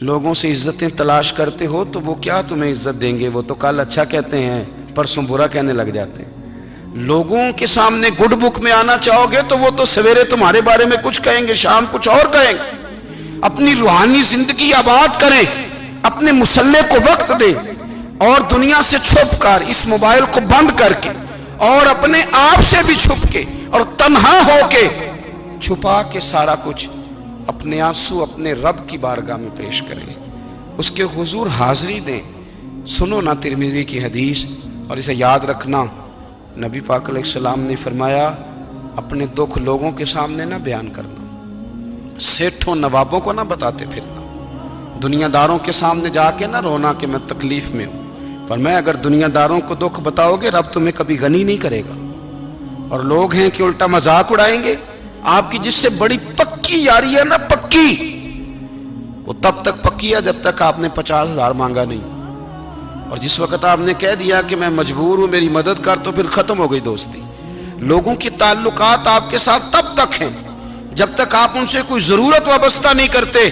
لوگوں سے عزتیں تلاش کرتے ہو تو وہ کیا تمہیں عزت دیں گے؟ وہ تو کل اچھا کہتے ہیں، پرسوں برا کہنے لگ جاتے ہیں۔ لوگوں کے سامنے گڈ بک میں آنا چاہو گے تو وہ تو سویرے تمہارے بارے میں کچھ کہیں گے، شام کچھ اور کہیں گے۔ اپنی روحانی زندگی آباد کریں، اپنے مسلح کو وقت دیں، اور دنیا سے چھپ کر، اس موبائل کو بند کر کے، اور اپنے آپ سے بھی چھپ کے اور تنہا ہو کے، چھپا کے سارا کچھ اپنے آنسو اپنے رب کی بارگاہ میں پیش کریں، اس کے حضور حاضری دیں۔ سنو نا ترمذی کی حدیث، اور اسے یاد رکھنا، نبی پاک علیہ السلام نے فرمایا اپنے دکھ لوگوں کے سامنے نہ بیان کرنا، سیٹھوں نوابوں کو نہ بتاتے پھرنا، دنیا داروں کے سامنے جا کے نہ رونا کہ میں تکلیف میں ہوں۔ فرمایا اگر دنیا داروں کو دکھ بتاؤ گے رب تمہیں کبھی غنی نہیں کرے گا، اور لوگ ہیں کہ الٹا مذاق اڑائیں گے۔ آپ کی جس سے بڑی پکی یاری ہے نا، پکی، وہ تب تک پکی ہے جب تک آپ نے 50,000 مانگا نہیں، اور جس وقت آپ نے کہہ دیا کہ میں مجبور ہوں میری مدد کر، تو پھر ختم ہو گئی دوستی۔ لوگوں کے تعلقات آپ کے ساتھ تب تک ہیں جب تک آپ ان سے کوئی ضرورت وابستہ نہیں کرتے۔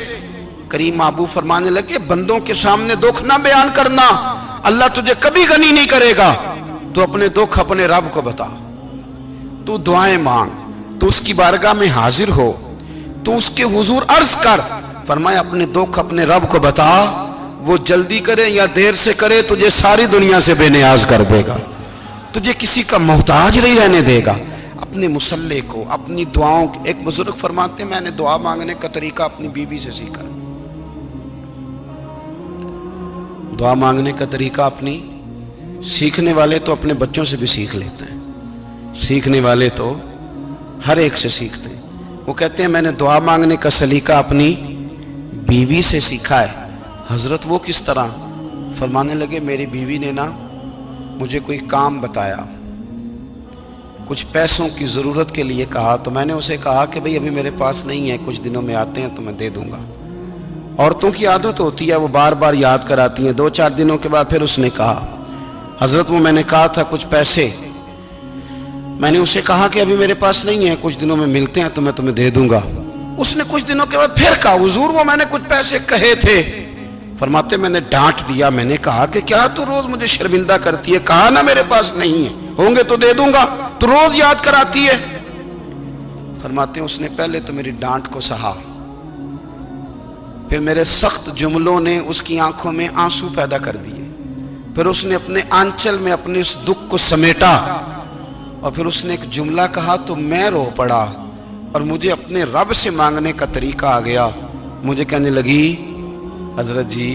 کریم محبوب فرمانے لگے بندوں کے سامنے دکھ نہ بیان کرنا، اللہ تجھے کبھی غنی نہیں کرے گا۔ تو اپنے دکھ اپنے رب کو بتا، تو دعائیں مانگ، تو اس کی بارگاہ میں حاضر ہو، تو اس کے حضور عرض کر۔ فرمایا اپنے دکھ اپنے رب کو بتا، وہ جلدی کرے یا دیر سے کرے تجھے ساری دنیا سے بے نیاز کر دے گا، تجھے کسی کا محتاج نہیں رہنے دے گا۔ اپنے مسلح کو، اپنی دعاؤں، ایک بزرگ فرماتے ہیں میں نے دعا مانگنے کا طریقہ اپنی بیوی سے سیکھا، دعا مانگنے کا طریقہ اپنی، سیکھنے والے تو اپنے بچوں سے بھی سیکھ لیتے ہیں، سیکھنے والے تو ہر ایک سے سیکھتے ہیں۔ وہ کہتے ہیں میں نے دعا مانگنے کا سلیقہ اپنی بیوی سے سیکھا ہے۔ حضرت وہ کس طرح؟ فرمانے لگے میری بیوی نے نا مجھے کوئی کام بتایا، کچھ پیسوں کی ضرورت کے لیے کہا، تو میں نے اسے کہا کہ بھئی ابھی میرے پاس نہیں ہے، کچھ دنوں میں آتے ہیں تو میں دے دوں گا۔ عورتوں کی عادت ہوتی ہے وہ بار بار یاد کراتی ہیں، 2-4 دنوں کے بعد پھر اس نے کہا حضرت وہ میں نے کہا تھا کچھ پیسے، میں نے اسے کہا کہ ابھی میرے پاس نہیں ہے، کچھ دنوں میں ملتے ہیں تو میں تمہیں دے دوں گا۔ اس نے کچھ دنوں کے بعد پھر کہا حضور وہ میں نے کچھ پیسے کہے تھے۔ فرماتے میں نے ڈانٹ دیا، میں نے کہا کہ کیا تو روز مجھے شرمندہ کرتی ہے، کہا نا میرے پاس نہیں ہے، ہوں گے تو دے دوں گا، تو روز یاد کراتی ہے۔ فرماتے ہیں اس نے پہلے تو میری ڈانٹ کو سہا، پھر میرے سخت جملوں نے اس کی آنکھوں میں آنسو پیدا کر دیے، پھر اس نے اپنے آنچل میں اپنے اس دکھ کو سمیٹا، اور پھر اس نے ایک جملہ کہا تو میں رو پڑا، اور مجھے اپنے رب سے مانگنے کا طریقہ آ گیا۔ مجھے کہنے لگی حضرت جی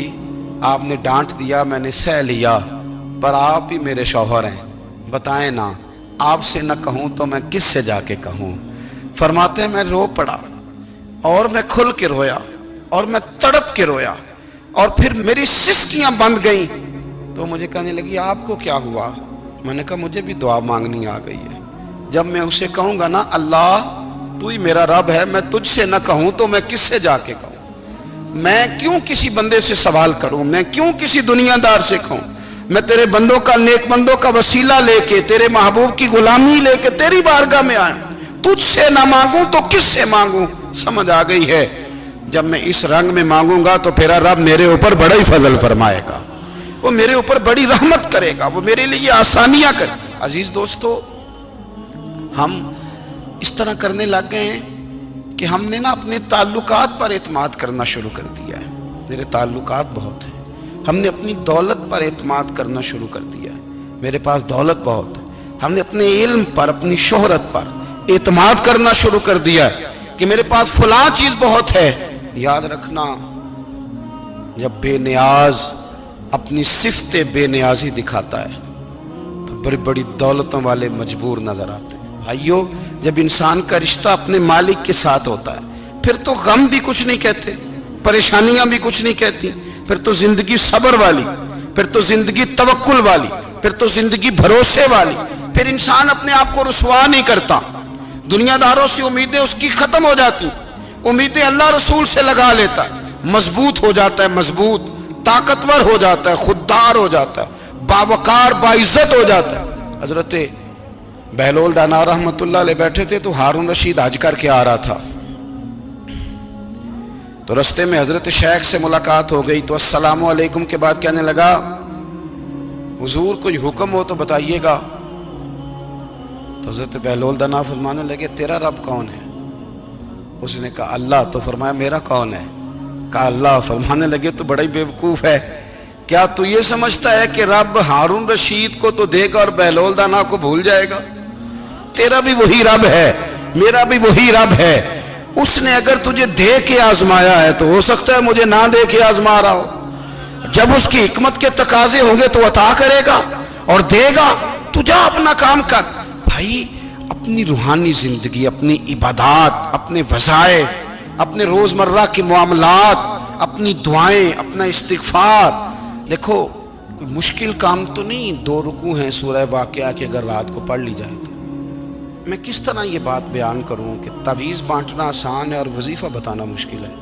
آپ نے ڈانٹ دیا میں نے سہ لیا، پر آپ ہی میرے شوہر ہیں، بتائیں نا آپ سے نہ کہوں تو میں کس سے جا کے کہوں۔ فرماتے ہیں میں رو پڑا، اور میں کھل کے رویا، اور میں تڑپ کے رویا، اور پھر میری سسکیاں بند گئیں۔ تو مجھے کہنے لگی آپ کو کیا ہوا؟ میں نے کہا مجھے بھی دعا مانگنی آ گئی ہے، جب میں اسے کہوں گا نا اللہ تو ہی میرا رب ہے، میں تجھ سے نہ کہوں تو میں کس سے جا کے کہوں؟ میں کیوں کسی بندے سے سوال کروں؟ میں کیوں کسی دنیا دار سے کہوں؟ میں تیرے بندوں کا، نیک بندوں کا وسیلہ لے کے، تیرے محبوب کی غلامی لے کے تیری بارگاہ میں آئیں، تجھ سے نہ مانگوں تو کس سے مانگوں؟ سمجھ آ گئی ہے؟ جب میں اس رنگ میں مانگوں گا تو پھر رب میرے اوپر بڑا ہی فضل فرمائے گا، وہ میرے اوپر بڑی رحمت کرے گا، وہ میرے لیے آسانیاں کرے۔ عزیز دوستو، ہم اس طرح کرنے لگ گئے ہیں کہ ہم نے نا اپنے تعلقات پر اعتماد کرنا شروع کر دیا ہے۔ میرے تعلقات بہت ہیں، ہم نے اپنی دولت پر اعتماد کرنا شروع کر دیا ہے، میرے پاس دولت بہت ہے۔ ہم نے اپنے علم پر، اپنی شہرت پر اعتماد کرنا شروع کر دیا ہے کہ میرے پاس فلاں چیز بہت ہے۔ یاد رکھنا جب بے نیاز اپنی صفت بے نیازی دکھاتا ہے تو بڑی بڑی دولتوں والے مجبور نظر آتے ہیں۔ بھائیو جب انسان کا رشتہ اپنے مالک کے ساتھ ہوتا ہے پھر تو غم بھی کچھ نہیں کہتے، پریشانیاں بھی کچھ نہیں کہتی، پھر تو زندگی صبر والی، پھر تو زندگی توکل والی، پھر تو زندگی بھروسے والی، پھر انسان اپنے آپ کو رسوا نہیں کرتا، دنیا داروں سے امیدیں اس کی ختم ہو جاتی، امیدیں اللہ رسول سے لگا لیتا ہے، مضبوط ہو جاتا ہے، مضبوط، طاقتور ہو جاتا ہے، خوددار ہو جاتا ہے، باوقار باعزت ہو جاتا ہے۔ حضرت بہلول دانا رحمت اللہ علیہ بیٹھے تھے تو ہارون رشید حج کر کے آ رہا تھا، تو رستے میں حضرت شیخ سے ملاقات ہو گئی تو السلام علیکم کے بعد کہنے لگا حضور کوئی حکم ہو تو بتائیے گا. تو حضرت بہلول دانا فرمانے لگے تیرا رب کون ہے؟ اس نے کہا اللہ. تو فرمایا میرا کون ہے؟ کہا اللہ. فرمانے لگے تو بڑا ہی بیوقوف ہے، کیا تو یہ سمجھتا ہے کہ رب ہارون رشید کو تو دے گا اور بہلول دانا کو بھول جائے گا؟ تیرا بھی وہی رب ہے، میرا بھی وہی رب ہے. اس نے اگر تجھے دے کے آزمایا ہے تو ہو سکتا ہے مجھے نہ دے کے آزما رہا ہو. جب اس کی حکمت کے تقاضے ہوں گے تو عطا کرے گا اور دے گا. تو جا اپنا کام کر. بھائی اپنی روحانی زندگی، اپنی عبادات، اپنے وظائف، اپنے روزمرہ کے معاملات، اپنی دعائیں، اپنا استغفار. دیکھو کوئی مشکل کام تو نہیں، 2 رکوع ہیں سورہ واقعہ کہ اگر رات کو پڑھ لی جائے تو. میں کس طرح یہ بات بیان کروں کہ تعویذ بانٹنا آسان ہے اور وظیفہ بتانا مشکل ہے.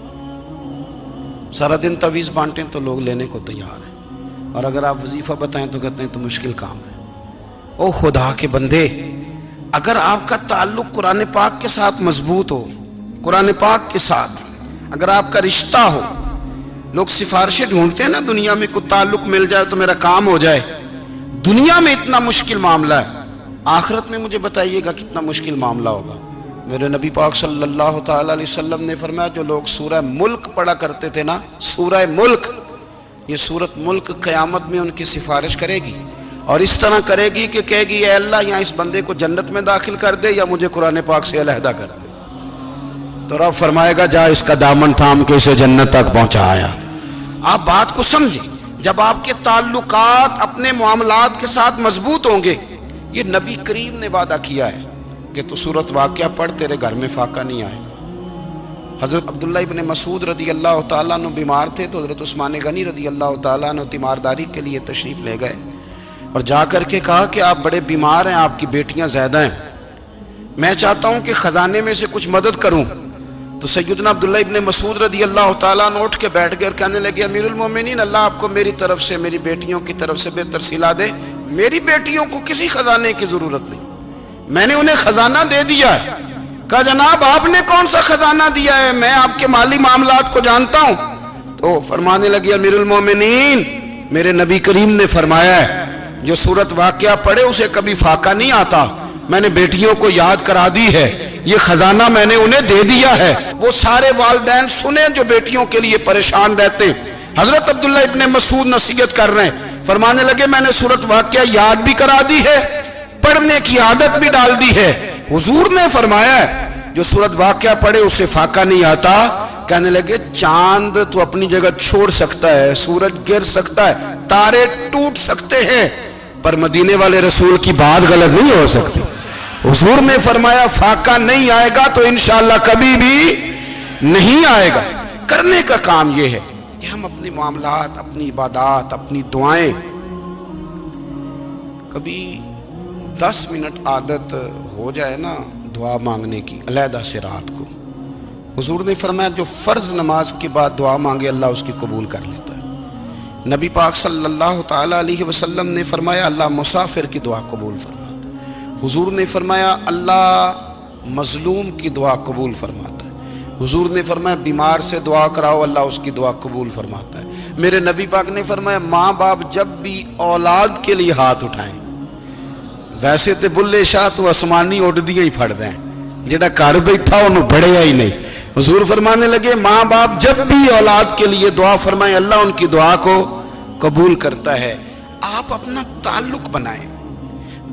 سارا دن تعویذ بانٹیں تو لوگ لینے کو تیار ہیں، اور اگر آپ وظیفہ بتائیں تو کہتے ہیں تو مشکل کام ہے. او خدا کے بندے، اگر آپ کا تعلق قرآن پاک کے ساتھ مضبوط ہو، قرآن پاک کے ساتھ اگر آپ کا رشتہ ہو، لوگ سفارشیں ڈھونڈتے ہیں نا دنیا میں، کوئی تعلق مل جائے تو میرا کام ہو جائے. دنیا میں اتنا مشکل معاملہ ہے، آخرت میں مجھے بتائیے گا کتنا مشکل معاملہ ہوگا. میرے نبی پاک صلی اللہ تعالی علیہ وسلم نے فرمایا جو لوگ سورہ ملک پڑھا کرتے تھے نا، سورہ ملک، یہ سورت ملک قیامت میں ان کی سفارش کرے گی، اور اس طرح کرے گی کہ کہے گی اے اللہ یہاں اس بندے کو جنت میں داخل کر دے یا مجھے قرآن پاک سے علیحدہ کر دے. تو رب فرمائے گا جا اس کا دامن تھام کے اسے جنت تک پہنچایا. آپ بات کو سمجھیں، جب آپ کے تعلقات اپنے معاملات کے ساتھ مضبوط ہوں گے. یہ نبی کریم نے وعدہ کیا ہے کہ تو سورت واقعہ پڑھ تیرے گھر میں فاقہ نہیں آئے. حضرت عبداللہ ابن مسعود رضی اللہ تعالیٰ عنہ بیمار تھے تو حضرت عثمان غنی رضی اللہ تعالیٰ عنہ تیمارداری کے لیے تشریف لے گئے اور جا کر کے کہا کہ آپ بڑے بیمار ہیں، آپ کی بیٹیاں زیادہ ہیں، میں چاہتا ہوں کہ خزانے میں سے کچھ مدد کروں. تو سیدنا عبداللہ ابن مسعود رضی اللہ تعالیٰ عنہ اٹھ کے بیٹھ گئے اور کہنے لگے امیر المومنین، اللہ آپ کو میری طرف سے، میری بیٹیوں کی طرف سے بہتر صلہ دے. میری بیٹیوں کو کسی خزانے کی ضرورت نہیں، میں نے انہیں خزانہ دے دیا ہے. کہا جناب آپ نے کون سا خزانہ دیا ہے، میں آپ کے مالی معاملات کو جانتا ہوں. تو فرمانے لگے امیر المومنین، میرے نبی کریم نے فرمایا ہے جو سورت واقعہ پڑھے اسے کبھی فاقہ نہیں آتا. میں نے بیٹیوں کو یاد کرا دی ہے، یہ خزانہ میں نے انہیں دے دیا ہے. وہ سارے والدین سنیں جو بیٹیوں کے لیے پریشان رہتے ہیں. حضرت عبداللہ ابن مسعود نصیحت کر رہے ہیں، فرمانے لگے میں نے سورت واقعہ یاد بھی کرا دی ہے، پڑھنے کی عادت بھی ڈال دی ہے. حضور نے فرمایا ہے جو سورت واقعہ پڑھے اسے فاقہ نہیں آتا. کہنے لگے چاند تو اپنی جگہ چھوڑ سکتا ہے، سورج گر سکتا ہے، تارے ٹوٹ سکتے ہیں، پر مدینے والے رسول کی بات غلط نہیں ہو سکتی. حضور نے فرمایا فاقہ نہیں آئے گا تو انشاءاللہ کبھی بھی نہیں آئے گا. کرنے کا کام یہ ہے کہ ہم اپنے معاملات، اپنی عبادات، اپنی دعائیں، کبھی 10 منٹ عادت ہو جائے نا دعا مانگنے کی علیحدہ سے رات کو. حضور نے فرمایا جو فرض نماز کے بعد دعا مانگے اللہ اس کی قبول کر لیتا ہے. نبی پاک صلی اللہ تعالی علیہ وسلم نے فرمایا اللہ مسافر کی دعا قبول فرماتا ہے. حضور نے فرمایا اللہ مظلوم کی دعا قبول فرماتا ہے. حضور نے فرمایا بیمار سے دعا کراؤ اللہ اس کی دعا قبول فرماتا ہے. میرے نبی پاک نے فرمایا ماں باپ جب بھی اولاد کے لیے ہاتھ اٹھائیں، ویسے تے بلے شاہ تو آسمانی اڑ دیا ہی پھڑ دیں، جڑا گھر بیٹھا انہوں بڑھیا ہی نہیں. حضور فرمانے لگے ماں باپ جب بھی اولاد کے لیے دعا فرمائیں اللہ ان کی دعا کو قبول کرتا ہے. آپ اپنا تعلق بنائیں،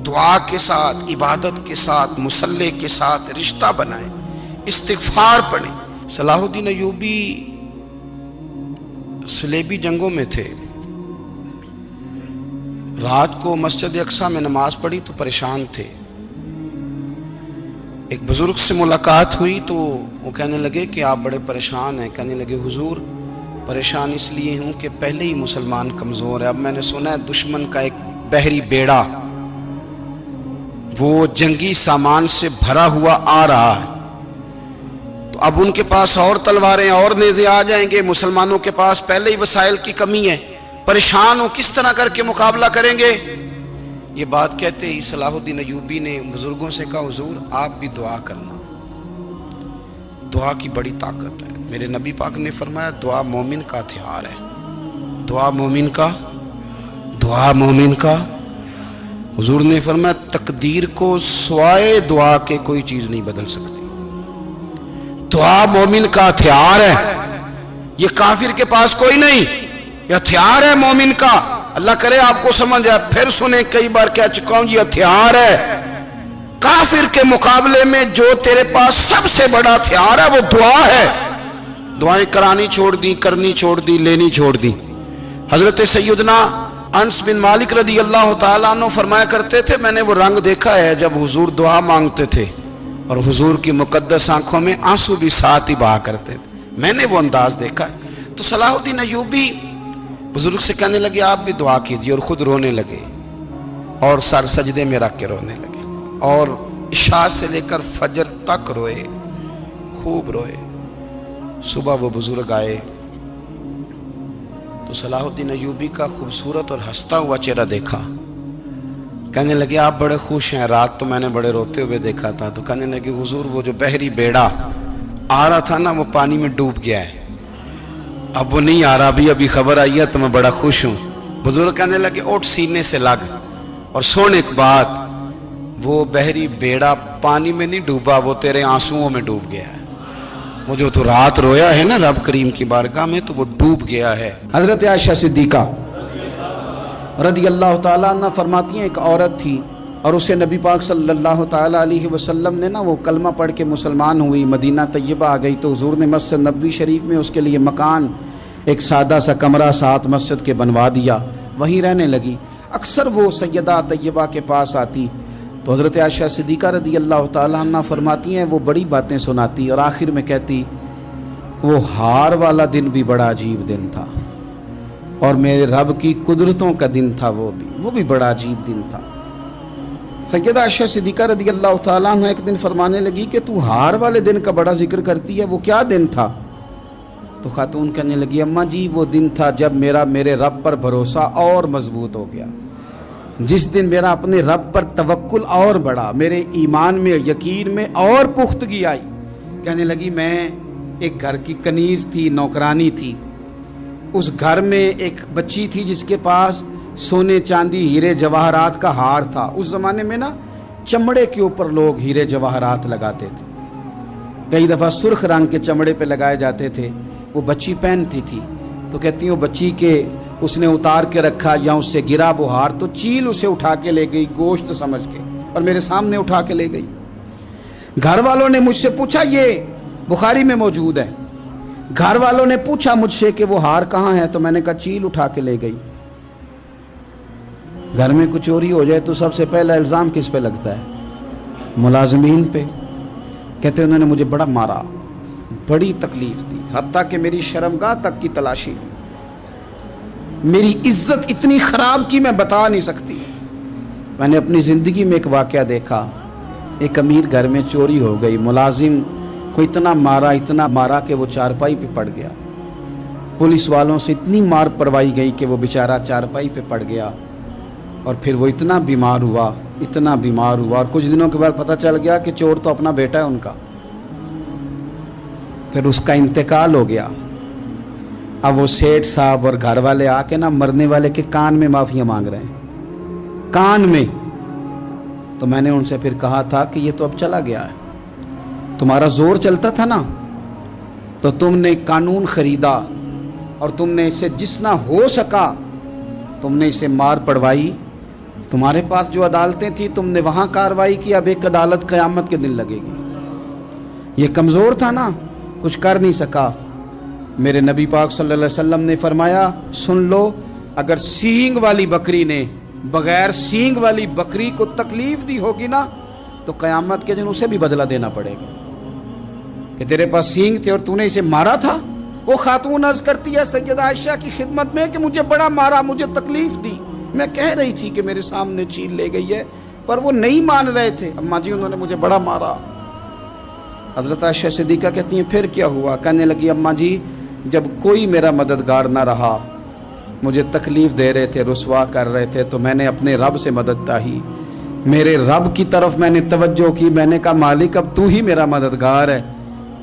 دعا کے ساتھ، عبادت کے ساتھ، مصلی کے ساتھ رشتہ بنائیں، استغفار پڑھیں. صلاح الدین ایوبی صلیبی جنگوں میں تھے، رات کو مسجد اقصیٰ میں نماز پڑھی تو پریشان تھے. ایک بزرگ سے ملاقات ہوئی تو وہ کہنے لگے کہ آپ بڑے پریشان ہیں. کہنے لگے حضور پریشان اس لیے ہوں کہ پہلے ہی مسلمان کمزور ہے، اب میں نے سنا ہے دشمن کا ایک بحری بیڑا وہ جنگی سامان سے بھرا ہوا آ رہا ہے، تو اب ان کے پاس اور تلواریں اور نیزے آ جائیں گے، مسلمانوں کے پاس پہلے ہی وسائل کی کمی ہے، پریشان ہو کس طرح کر کے مقابلہ کریں گے. یہ بات کہتے ہی صلاح الدین ایوبی نے بزرگوں سے کہا حضور آپ بھی دعا کرنا، دعا کی بڑی طاقت ہے. میرے نبی پاک نے فرمایا دعا مومن کا ہتھیار ہے، دعا مومن کا، دعا مومن کا۔ حضور نے فرمایا تقدیر کو سوائے دعا کے کوئی چیز نہیں بدل سکتی۔ دعا مومن کا ہتھیار ہے، یہ کافر کے پاس کوئی نہیں، یہ ہتھیار ہے مومن کا۔ اللہ کرے آپ کو سمجھ آئے، پھر سنیں، کئی بار کہہ چکا ہوں یہ ہتھیار ہے۔ کافر کے مقابلے میں جو تیرے پاس سب سے بڑا ہتھیار ہے وہ دعا ہے۔ دعائیں کرانی چھوڑ دی، کرنی چھوڑ دی، لینی چھوڑ دی۔ حضرت سیدنا انس بن مالک رضی اللہ تعالیٰ عنہ فرمایا کرتے تھے، میں نے وہ رنگ دیکھا ہے جب حضور دعا مانگتے تھے اور حضور کی مقدس آنکھوں میں آنسو بھی ساتھ ہی بہا کرتے تھے، میں نے وہ انداز دیکھا ہے۔ تو صلاح الدین ایوبی بزرگ سے کہنے لگے آپ بھی دعا کیجیے، اور خود رونے لگے اور سر سجدے میں رکھ کے رونے لگے، اور عشاء سے لے کر فجر تک روئے، خوب روئے۔ صبح وہ بزرگ آئے تو صلاح الدین ایوبی کا خوبصورت اور ہنستا ہوا چہرہ دیکھا، کہنے لگے آپ بڑے خوش ہیں، رات تو میں نے بڑے روتے ہوئے دیکھا تھا۔ تو کہنے لگے حضور وہ جو بحری بیڑا آ رہا تھا نا وہ پانی میں ڈوب گیا ہے، اب وہ نہیں آ رہا، ابھی خبر آئی ہے تو میں بڑا خوش ہوں۔ بزرگ کہنے لگے اٹھ سینے سے لگ اور سن ایک بات، وہ بحری بیڑا پانی میں نہیں ڈوبا، وہ تیرے آنسوؤں میں ڈوب گیا ہے۔ وہ جو تو رات رویا ہے نا رب کریم کی بارگاہ میں تو وہ ڈوب گیا ہے۔ حضرت عائشہ صدیقہ رضی اللہ تعالیٰ عنہ فرماتی ہیں ایک عورت تھی اور اسے نبی پاک صلی اللہ تعالیٰ علیہ وسلم نے نا وہ کلمہ پڑھ کے مسلمان ہوئی، مدینہ طیبہ آ گئی تو حضور نے مسجد نبوی شریف میں اس کے لیے مکان، ایک سادہ سا کمرہ ساتھ مسجد کے بنوا دیا، وہیں رہنے لگی۔ اکثر وہ سیدہ طیبہ کے پاس آتی تو حضرت عائشہ صدیقہ رضی اللہ تعالیٰ عنہ فرماتی ہیں وہ بڑی باتیں سناتی اور آخر میں کہتی وہ ہار والا دن بھی بڑا عجیب دن تھا اور میرے رب کی قدرتوں کا دن تھا، وہ بھی بڑا عجیب دن تھا۔ سیدہ عائشہ صدیقہ رضی اللہ تعالیٰ عنہ ایک دن فرمانے لگی کہ تو ہار والے دن کا بڑا ذکر کرتی ہے، وہ کیا دن تھا؟ تو خاتون کہنے لگی اماں جی وہ دن تھا جب میرے رب پر بھروسہ اور مضبوط ہو گیا، جس دن میرا اپنے رب پر توکل اور بڑھا، میرے ایمان میں یقین میں اور پختگی آئی۔ کہنے لگی میں ایک گھر کی کنیز تھی، نوکرانی تھی، اس گھر میں ایک بچی تھی جس کے پاس سونے چاندی ہیرے جواہرات کا ہار تھا۔ اس زمانے میں نا چمڑے کے اوپر لوگ ہیرے جواہرات لگاتے تھے، کئی دفعہ سرخ رنگ کے چمڑے پہ لگائے جاتے تھے، وہ بچی پہنتی تھی۔ تو کہتی ہیں وہ بچی کے اس نے اتار کے رکھا یا اس سے گرا وہ ہار تو چیل اسے اٹھا کے لے گئی گوشت سمجھ کے اور میرے سامنے اٹھا کے لے گئی۔ گھر والوں نے مجھ سے پوچھا، یہ بخاری میں موجود ہے، گھر والوں نے پوچھا مجھ سے کہ وہ ہار کہاں ہے تو میں نے کہا چیل اٹھا کے لے گئی۔ گھر میں کچھ چوری ہو جائے تو سب سے پہلا الزام کس پہ لگتا ہے؟ ملازمین پہ۔ کہتے انہوں نے مجھے بڑا مارا، بڑی تکلیف تھی، حتیٰ کہ میری شرمگاہ تک کی تلاشی، میری عزت اتنی خراب کی میں بتا نہیں سکتی۔ میں نے اپنی زندگی میں ایک واقعہ دیکھا، ایک امیر گھر میں چوری ہو گئی، ملازم کو اتنا مارا کہ وہ چارپائی پہ پڑ گیا، پولیس والوں سے اتنی مار پروائی گئی کہ وہ بیچارہ چارپائی پہ پڑ گیا، اور پھر وہ اتنا بیمار ہوا اور کچھ دنوں کے بعد پتہ چل گیا کہ چور تو اپنا بیٹا ہے ان کا، پھر اس کا انتقال ہو گیا۔ اب وہ سیٹھ صاحب اور گھر والے آ کے نا مرنے والے کے کان میں معافیاں مانگ رہے ہیں، کان میں۔ تو میں نے ان سے پھر کہا تھا کہ یہ تو اب چلا گیا ہے، تمہارا زور چلتا تھا نا تو تم نے قانون خریدا اور تم نے اسے جتنا ہو سکا تم نے اسے مار پڑوائی، تمہارے پاس جو عدالتیں تھیں تم نے وہاں کارروائی کی، اب ایک عدالت قیامت کے دن لگے گی۔ یہ کمزور تھا نا، کچھ کر نہیں سکا۔ میرے نبی پاک صلی اللہ علیہ وسلم نے فرمایا سن لو، اگر سینگ والی بکری نے بغیر سینگ والی بکری کو تکلیف دی ہوگی نا تو قیامت کے دن اسے بھی بدلہ دینا پڑے گا کہ تیرے پاس سینگ تھے اور تو نے اسے مارا تھا۔ وہ خاتون عرض کرتی ہے سیدہ عائشہ کی خدمت میں کہ مجھے بڑا مارا، مجھے تکلیف دی، میں کہہ رہی تھی کہ میرے سامنے چیل لے گئی ہے پر وہ نہیں مان رہے تھے، اماں جی انہوں نے مجھے بڑا مارا۔ حضرت عائشہ صدیقہ کہتی ہیں پھر کیا ہوا؟ کہنے لگی اماں جی جب کوئی میرا مددگار نہ رہا، مجھے تکلیف دے رہے تھے، رسوا کر رہے تھے، تو میں نے اپنے رب سے مدد چاہی، میرے رب کی طرف میں نے توجہ کی، میں نے کہا مالک اب تو ہی میرا مددگار ہے،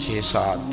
6-7,